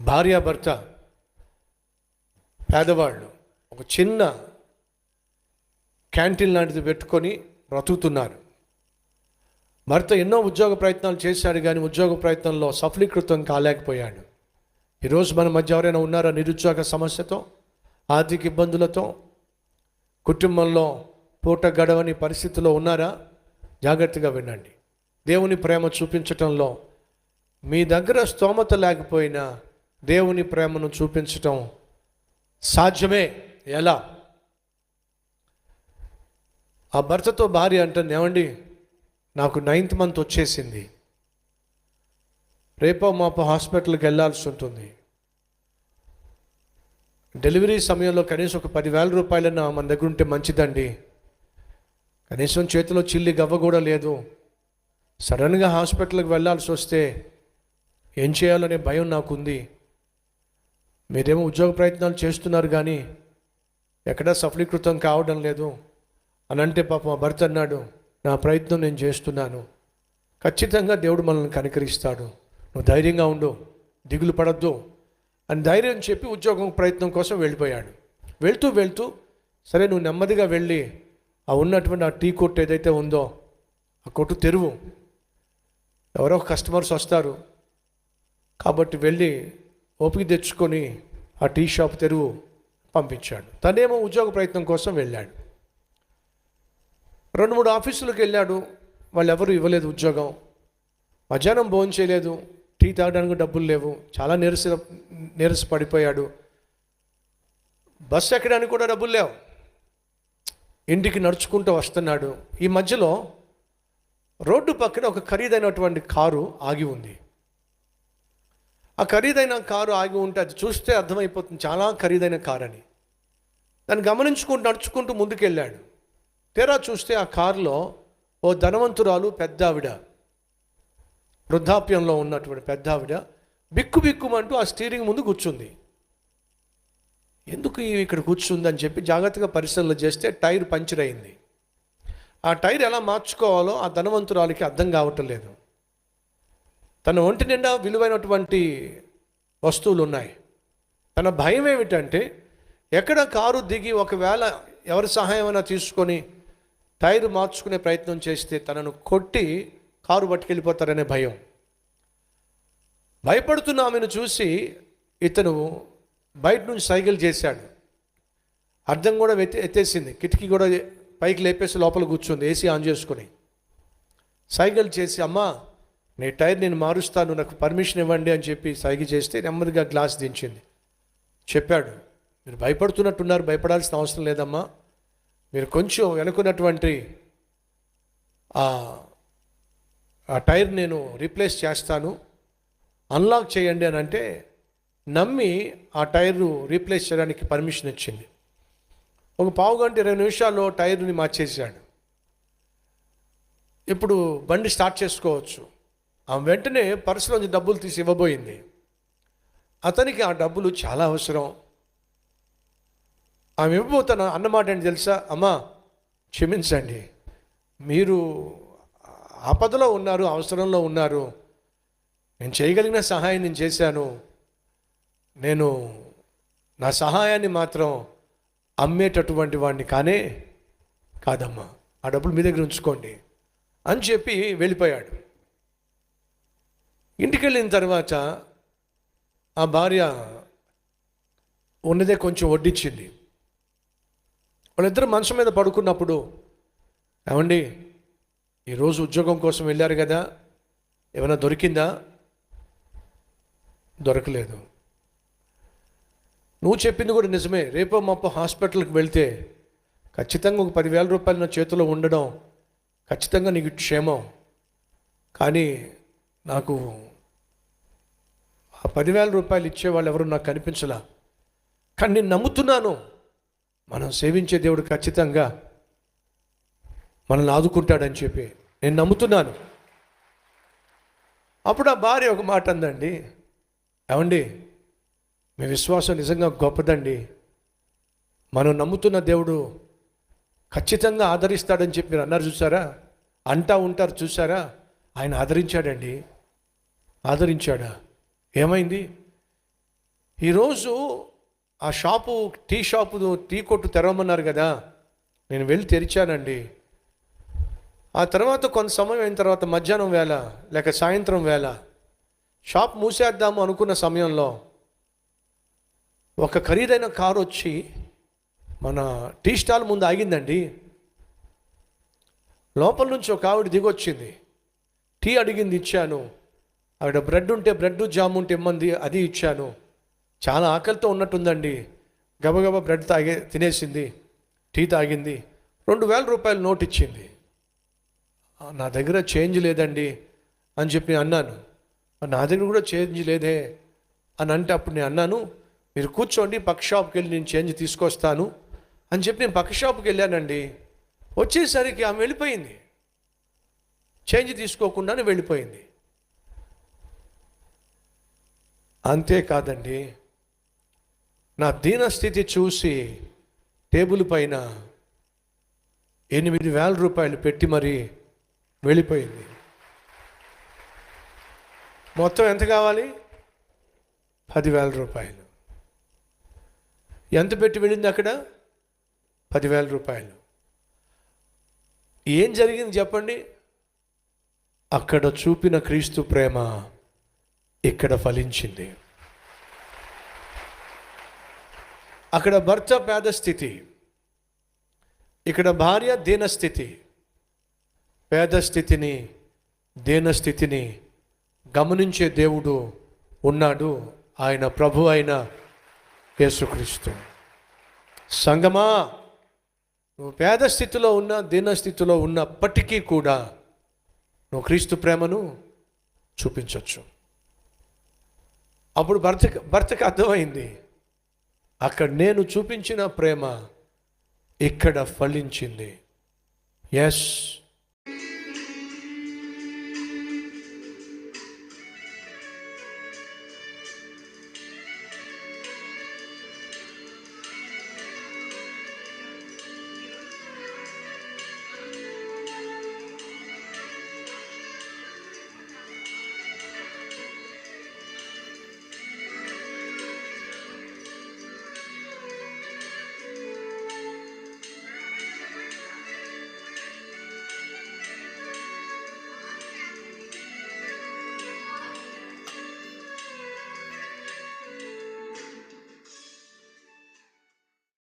భార్యాభర్త పేదవాళ్ళు ఒక చిన్న క్యాంటీన్ లాంటిది పెట్టుకొని బ్రతుకుతున్నారు. భర్త ఎన్నో ఉద్యోగ ప్రయత్నాలు చేశాడు, కానీ ఉద్యోగ ప్రయత్నంలో సఫలీకృతం కాలేకపోయాడు. ఈరోజు మన మధ్య ఎవరైనా ఉన్నారా నిరుద్యోగ సమస్యతో, ఆర్థిక ఇబ్బందులతో, కుటుంబంలో పూట గడవని పరిస్థితిలో ఉన్నారా? జాగ్రత్తగా వినండి. దేవుని ప్రేమ చూపించటంలో మీ దగ్గర స్తోమత లేకపోయినా దేవుని ప్రేమను చూపించటం సాధ్యమే. ఎలా? ఆ భర్తతో భార్య అంటుంది, ఏమండి నాకు 9th మంత్ వచ్చేసింది, రేపో మాపో హాస్పిటల్కి వెళ్ళాల్సి ఉంటుంది, డెలివరీ సమయంలో కనీసం ఒక 10,000 రూపాయలన్నా మన దగ్గర ఉంటే మంచిదండి, కనీసం చేతిలో చిల్లి గవ్వ కూడా లేదు, సడన్గా హాస్పిటల్కి వెళ్ళాల్సి వస్తే ఏం చేయాలనే భయం నాకుంది, మీరేమో ఉద్యోగ ప్రయత్నాలు చేస్తున్నారు కానీ ఎక్కడా సఫలీకృతం కావడం లేదు అని అంటే పాపం ఆ భర్త అన్నాడు, నా ప్రయత్నం నేను చేస్తున్నాను, ఖచ్చితంగా దేవుడు మనల్ని కనికరిస్తాడు, నువ్వు ధైర్యంగా ఉండు, దిగులు పడద్దు అని ధైర్యం చెప్పి ఉద్యోగం ప్రయత్నం కోసం వెళ్ళిపోయాడు. వెళ్తూ సరే నువ్వు నెమ్మదిగా వెళ్ళి ఆ ఉన్నటువంటి ఆ టీ కొట్టు ఏదైతే ఉందో ఆ కొట్టు తెరువు, ఎవరో కస్టమర్స్ వస్తారు కాబట్టి వెళ్ళి ఓపిక తెచ్చుకొని ఆ టీ షాప్ తెరువు పంపించాడు. తనేమో ఉద్యోగ ప్రయత్నం కోసం వెళ్ళాడు. 2-3 ఆఫీసులకు వెళ్ళాడు, వాళ్ళు ఎవరు ఇవ్వలేదు ఉద్యోగం. మధ్యాహ్నం భోజనం చేయలేదు, టీ తాగడానికి డబ్బులు లేవు, చాలా నీరస పడిపోయాడు. బస్సు ఎక్కడానికి కూడా డబ్బులు లేవు. ఇంటికి నడుచుకుంటూ వస్తున్నాడు. ఈ మధ్యలో రోడ్డు పక్కన ఒక ఖరీదైనటువంటి కారు ఆగి ఉంది. ఆ ఖరీదైన కారు ఆగి ఉంటే అది చూస్తే అర్థమైపోతుంది చాలా ఖరీదైన కారు అని. దాన్ని గమనించుకుంటూ నడుచుకుంటూ ముందుకెళ్ళాడు. తీరా చూస్తే ఆ కారులో ఓ ధనవంతురాలు పెద్ద ఆవిడ, వృద్ధాప్యంలో ఉన్నటువంటి పెద్ద ఆవిడ బిక్కుమంటూ ఆ స్టీరింగ్ ముందు కూర్చుంది. ఎందుకు ఇక్కడ కూర్చుందని చెప్పి జాగ్రత్తగా పరిశీలన చేస్తే టైర్ పంచర్ అయింది. ఆ టైర్ ఎలా మార్చుకోవాలో ఆ ధనవంతురాలికి అర్థం కావటం లేదు. తన ఒంటి నిండా విలువైనటువంటి వస్తువులు ఉన్నాయి. తన భయం ఏమిటంటే ఎక్కడ కారు దిగి ఒకవేళ ఎవరి సహాయమైనా తీసుకొని టైర్ మార్చుకునే ప్రయత్నం చేస్తే తనను కొట్టి కారు పట్టుకెళ్ళిపోతారనే భయం. భయపడుతున్న ఆమెను చూసి ఇతను బయట నుంచి సైకిల్ చేశాడు. అర్థం కూడా ఎత్తేసింది, కిటికీ కూడా పైకి లేపేసి లోపల కూర్చుంది ఏసీ ఆన్ చేసుకుని. సైకిల్ చేసి, అమ్మా నీ టైర్ నేను మారుస్తాను, నాకు పర్మిషన్ ఇవ్వండి అని చెప్పి సైకిల్ చేస్తే నెమ్మదిగా గ్లాస్ దించింది. చెప్పాడు, మీరు భయపడుతున్నట్టున్నారు, భయపడాల్సిన అవసరం లేదమ్మా, మీరు కొంచెం వెనుకున్నటువంటి ఆ టైర్ నేను రీప్లేస్ చేస్తాను, అన్లాక్ చేయండి అని అంటే నమ్మి ఆ టైరు రీప్లేస్ చేయడానికి పర్మిషన్ ఇచ్చింది. ఒక 15 గంట 20 నిమిషాల్లో టైర్ని మార్చేసాడు. ఇప్పుడు బండి స్టార్ట్ చేసుకోవచ్చు. ఆమె వెంటనే పర్సులోంచి డబ్బులు తీసి ఇవ్వబోయింది. అతనికి ఆ డబ్బులు చాలా అవసరం. ఆమె ఇవ్వబోతున్న అన్నమాట ఏంటి తెలుసా? అమ్మా క్షమించండి, మీరు ఆపదలో ఉన్నారు, అవసరంలో ఉన్నారు, నేను చేయగలిగిన సహాయం నేను చేశాను, నేను నా సహాయాన్ని మాత్రం అమ్మేటటువంటి వాడిని కాదమ్మా, ఆ డబ్బులు మీ దగ్గర ఉంచుకోండి అని చెప్పి వెళ్ళిపోయాడు. ఇంటికి వెళ్ళిన తర్వాత ఆ భార్య ఉన్నదే కొంచెం వడ్డించింది. వాళ్ళిద్దరు మంచం మీద పడుకున్నప్పుడు, ఏమండి ఈరోజు ఉద్యోగం కోసం వెళ్ళారు కదా, ఏమైనా దొరికిందా దొరకలేదు. నువ్వు చెప్పింది కూడా నిజమే. రేపో మాపో హాస్పిటల్కి వెళ్తే ఖచ్చితంగా ఒక 10,000 రూపాయలు నా చేతిలో ఉండడం ఖచ్చితంగా నీకు క్షేమం. కానీ నాకు ఆ 10,000 రూపాయలు ఇచ్చేవాళ్ళు ఎవరు నాకు కనిపించలా. కానీ నేను నమ్ముతున్నాను, మనం సేవించే దేవుడు ఖచ్చితంగా మనల్ని ఆదుకుంటాడని చెప్పి నేను నమ్ముతున్నాను. అప్పుడు ఆ భార్య ఒక మాట అందండి, ఏమండి మీ విశ్వాసం నిజంగా గొప్పదండి, మనం నమ్ముతున్న దేవుడు ఖచ్చితంగా ఆదరిస్తాడని చెప్పి మీరు అన్నారు చూసారా, అంటా ఉంటారు చూసారా, ఆయన ఆదరించాడండి. ఆదరించాడా? ఏమైంది? ఈరోజు ఆ షాపు, టీ కొట్టు తెరవమన్నారు కదా, నేను వెళ్ళి తెరిచానండి. ఆ తర్వాత కొంత సమయం అయిన తర్వాత మధ్యాహ్నం వేళ లేక సాయంత్రం వేళ షాప్ మూసేద్దాము అనుకున్న సమయంలో ఒక ఖరీదైన కారు వచ్చి మన టీ స్టాల్ ముందు ఆగిందండి. లోపల నుంచి ఒక ఆవిడ దిగొచ్చింది. టీ అడిగింది, ఇచ్చాను. ఆవిడ బ్రెడ్ ఉంటే బ్రెడ్, జామ్ ఉంటే ఇమ్మంది, అది ఇచ్చాను. చాలా ఆకలితో ఉన్నట్టుందండి. గబగబా బ్రెడ్ తినేసింది, టీ తాగింది. 2,000 రూపాయలు నోట్ ఇచ్చింది. నా దగ్గర చేంజ్ లేదండి అని చెప్పి నేను అన్నాను. నా దగ్గర కూడా చేంజ్ లేదే అని అంటే అప్పుడు నేను అన్నాను, మీరు కూర్చోండి, పక్క షాప్కి వెళ్ళి నేను చేంజ్ తీసుకొస్తాను అని చెప్పి నేను పక్క షాప్కి వెళ్ళానండి. వచ్చేసరికి ఆమె వెళ్ళిపోయింది, చేంజ్ తీసుకోకుండానే వెళ్ళిపోయింది. అంతేకాదండి, నా దీనస్థితి చూసి టేబుల్ పైన 8,000 రూపాయలు పెట్టి మరీ వెళ్ళిపోయింది. మొత్తం ఎంత కావాలి? 10,000 రూపాయలు. ఎంత పెట్టి వెళ్ళింది అక్కడ? 10,000 రూపాయలు. ఏం జరిగింది చెప్పండి? అక్కడ చూపిన క్రీస్తు ప్రేమ ఇక్కడ ఫలించింది. అక్కడ భర్త పేద స్థితి, ఇక్కడ భార్య దీనస్థితి. పేద స్థితిని, దీనస్థితిని గమనించే దేవుడు ఉన్నాడు, ఆయన ప్రభు అయిన యేసుక్రీస్తు. సంగమా, నువ్వు పేద స్థితిలో ఉన్న, దీనస్థితిలో ఉన్నప్పటికీ కూడా నువ్వు క్రీస్తు ప్రేమను చూపించవచ్చు. అప్పుడు భర్తకు అర్థమైంది, అక్కడ నేను చూపించిన ప్రేమ ఇక్కడ ఫలించింది. ఎస్,